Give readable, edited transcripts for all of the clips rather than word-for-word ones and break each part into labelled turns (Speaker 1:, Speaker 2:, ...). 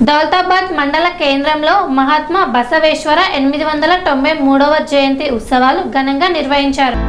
Speaker 1: దౌలతాబాద్ మండల కేంద్రంలో మహాత్మా బసవేశ్వర 893వ జయంతి ఉత్సవాలు ఘనంగా నిర్వహించారు.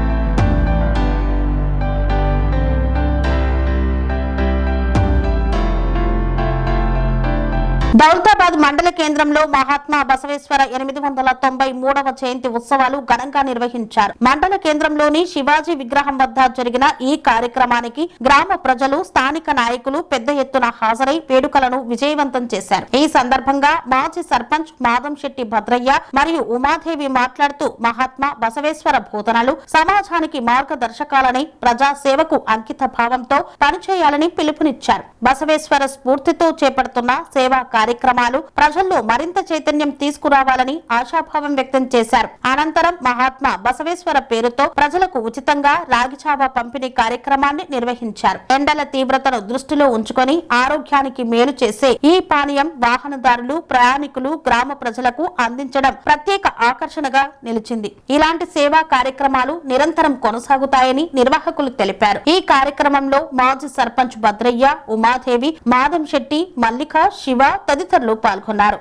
Speaker 2: దౌలతాబాద్ మండల కేంద్రంలో మహాత్మా బసవేశ్వర 893వ జయంతి ఉత్సవాలు ఘనంగా నిర్వహించారు. మండల కేంద్రంలోని శివాజీ విగ్రహం వద్ద జరిగిన ఈ కార్యక్రమానికి గ్రామ ప్రజలు, స్థానిక నాయకులు పెద్ద ఎత్తున హాజరై వేడుకలను విజయవంతం చేశారు. ఈ సందర్భంగా మాజీ సర్పంచ్ మాదంశెట్టి భద్రయ్య మరియు ఉమాదేవి మాట్లాడుతూ మహాత్మా బసవేశ్వర బోధనలు సమాజానికి మార్గదర్శకాలని, ప్రజా సేవకు అంకిత భావంతో పనిచేయాలని పిలుపునిచ్చారు. బసవేశ్వర స్ఫూర్తితో చేపడుతున్న సేవా కార్యక్రమాలు ప్రజల్లో మరింత చైతన్యం తీసుకురావాలని ఆశాభావం వ్యక్తం చేశారు. అనంతరం మహాత్మా బసవేశ్వర పేరుతో ప్రజలకు ఉచితంగా రాగిచావ పంపిణీ కార్యక్రమాన్ని నిర్వహించారు. ఎండల తీవ్రతను దృష్టిలో ఉంచుకొని ఆరోగ్యానికి మేలు చేసే ఈ పానీయం వాహనదారులు, ప్రయాణికులు, గ్రామ ప్రజలకు అందించడం ప్రత్యేక ఆకర్షణగా నిలిచింది. ఇలాంటి సేవా కార్యక్రమాలు నిరంతరం కొనసాగుతాయని నిర్వాహకులు తెలిపారు. ఈ కార్యక్రమంలో మాజీ సర్పంచ్ భద్రయ్య, ఉమాదేవి, మాదంశెట్టి, మల్లిక, శివ తదితరులు పాల్గొన్నారు.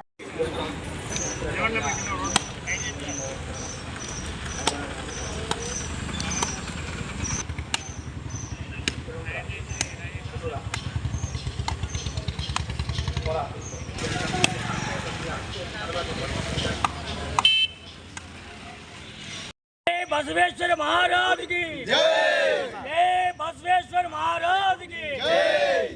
Speaker 3: बसवेश्वर महाराज की जय, बसवेश्वर महाराज की जय।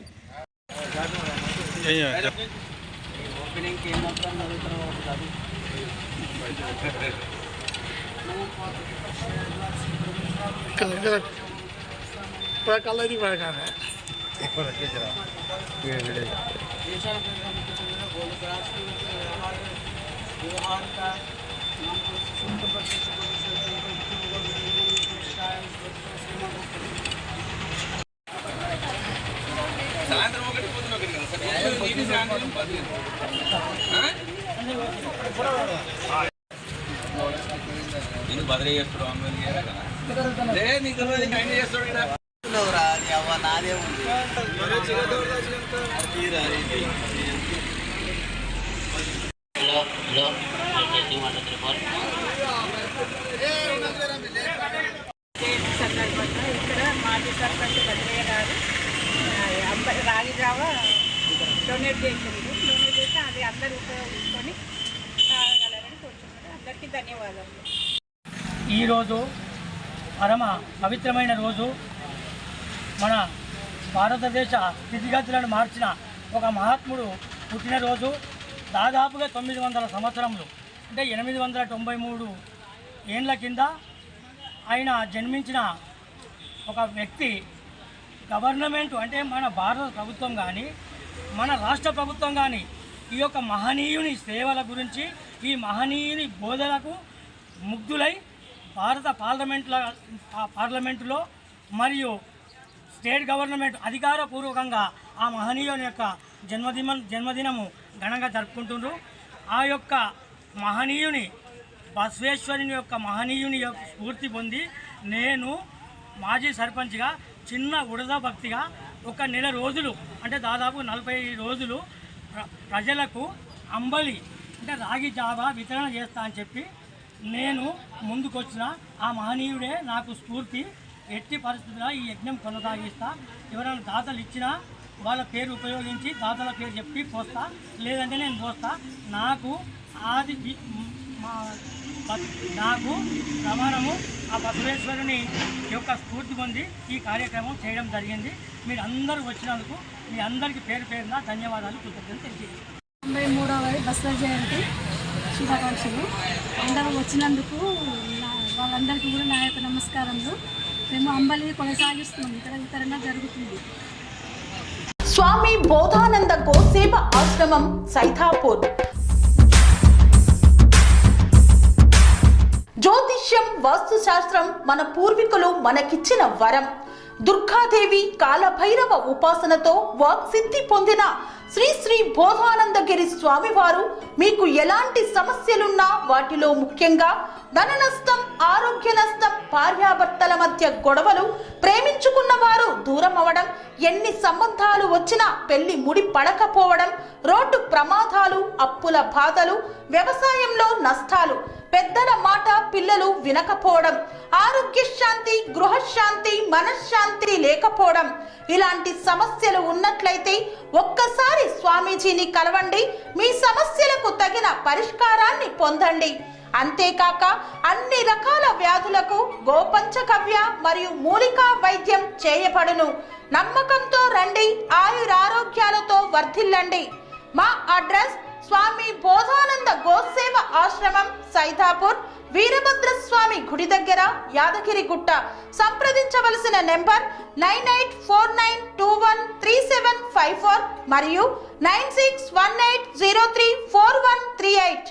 Speaker 4: నేను బదిలీ చేస్తున్నాను నాదే ఉంది.
Speaker 5: సందర్భంగా ఇక్కడ మాజీ సర్పంచ్ భద్రయ్య గారు రాగి జావ డొనేట్ చేస్తే అది అందరూ ఉపయోగించుకొని తాగగలరని కోరుచున్నారు. అందరికీ ధన్యవాదాలు.
Speaker 3: ఈరోజు పరమ పవిత్రమైన రోజు. మన భారతదేశ స్థితిగతులను మార్చిన ఒక మహాత్ముడు పుట్టినరోజు. దాదాపుగా 900 సంవత్సరములు అంటే 893 ఏండ్ల కింద ఆయన జన్మించిన ఒక వ్యక్తి. గవర్నమెంట్ అంటే మన భారత ప్రభుత్వం కానీ, మన రాష్ట్ర ప్రభుత్వం కానీ ఈ యొక్క మహనీయుని సేవల గురించి, ఈ మహనీయుని బోధనకు ముగ్ధులై భారత పార్లమెంటులో మరియు స్టేట్ గవర్నమెంట్ అధికారపూర్వకంగా ఆ మహనీయుని యొక్క జన్మదినము ఘనంగా జరుపుకుంటున్నారు. ఆ యొక్క మహనీయుని బసవేశ్వరుని యొక్క మహనీయుని యొక్క స్ఫూర్తి పొంది నేను మాజీ సర్పంచ్గా చిన్న ఉడత భక్తిగా ఒక నెల రోజులు అంటే దాదాపు 40 రోజులు ప్రజలకు అంబలి అంటే రాగి జావా వితరణ చేస్తా అని చెప్పి నేను ముందుకొచ్చిన ఆ మహనీయుడే నాకు స్ఫూర్తి. ఎట్టి పరిస్థితుల్లో ఈ యజ్ఞం కొనసాగిస్తా. ఎవరైనా దాతలు ఇచ్చినా వాళ్ళ పేరు ఉపయోగించి దాతల పేరు చెప్పి పోస్తా, లేదంటే నేను పోస్తా. నాకు ప్రమాణము ఆ బసవేశ్వరుని యొక్క స్ఫూర్తి పొంది ఈ కార్యక్రమం చేయడం జరిగింది. మీరు అందరూ వచ్చినందుకు మీ అందరికీ పేరు పేరున ధన్యవాదాలు, కృతజ్ఞతలు తెలియజేస్తాను.
Speaker 6: 93వ బసవ జయంతి శుభాకాంక్షలు. అందరూ వచ్చినందుకు వాళ్ళందరికీ కూడా నా యొక్క నమస్కారములు. మేము అంబలి కొనసాగిస్తున్నాం, ఇక్కడ వితరణ జరుగుతుంది.
Speaker 2: స్వామి బోధానంద గోసేవ ఆశ్రమం సైతాపూర్. జ్యోతిష్యం, వాస్తుశాస్త్రం మన పూర్వీకులు మనకిచ్చిన వరం. దుర్గాదేవి, కాలభైరవ ఉపాసనతో వాక్సిద్ధి పొందిన శ్రీ శ్రీ బోధానందగిరి స్వామివారు మీకు ఎలాంటి సమస్యలున్నా, వాటిలో ముఖ్యంగా ధన నష్టం, ఆరోగ్య నష్టం, భార్యాభర్తల మధ్య గొడవలు, ప్రేమించుకున్న వారు దూరం లేకపోవడం, ఎన్ని సంబంధాలు వచ్చినా పెళ్లి ముడి పడకపోవడం, రోడ్డు ప్రమాదాలు, అప్పుల బాధలు, వ్యవసాయంలో నష్టాలు, పెద్దల మాట పిల్లలు వినకపోవడం, ఆరోగ్య శాంతి, గృహశాంతి, మనశ్శాంతి లేకపోవడం, ఇలాంటి సమస్యలు ఉన్నట్లయితే ఒక్కసారి స్వామీజీని కలవండి. మీ సమస్యలకు తగిన పరిష్కారాన్ని పొందండి. అంతేకాక అన్ని రకాల వ్యాధులకు గోపంచకవ్య మరియు మూలికా వైద్యం చేయబడును. నమ్మకంతో రండి, ఆయురారోగ్యాలతో వర్ధిల్లండి. మా అడ్రస్ స్వామి బోధానంద గోసేవ ఆశ్రమం, సైదాపూర్, వీరభద్రస్వామి గుడి దగ్గర, యాదగిరిగుట్ట. సంప్రదించవలసిన నెంబర్ 9849213754 మరియు 9618034138.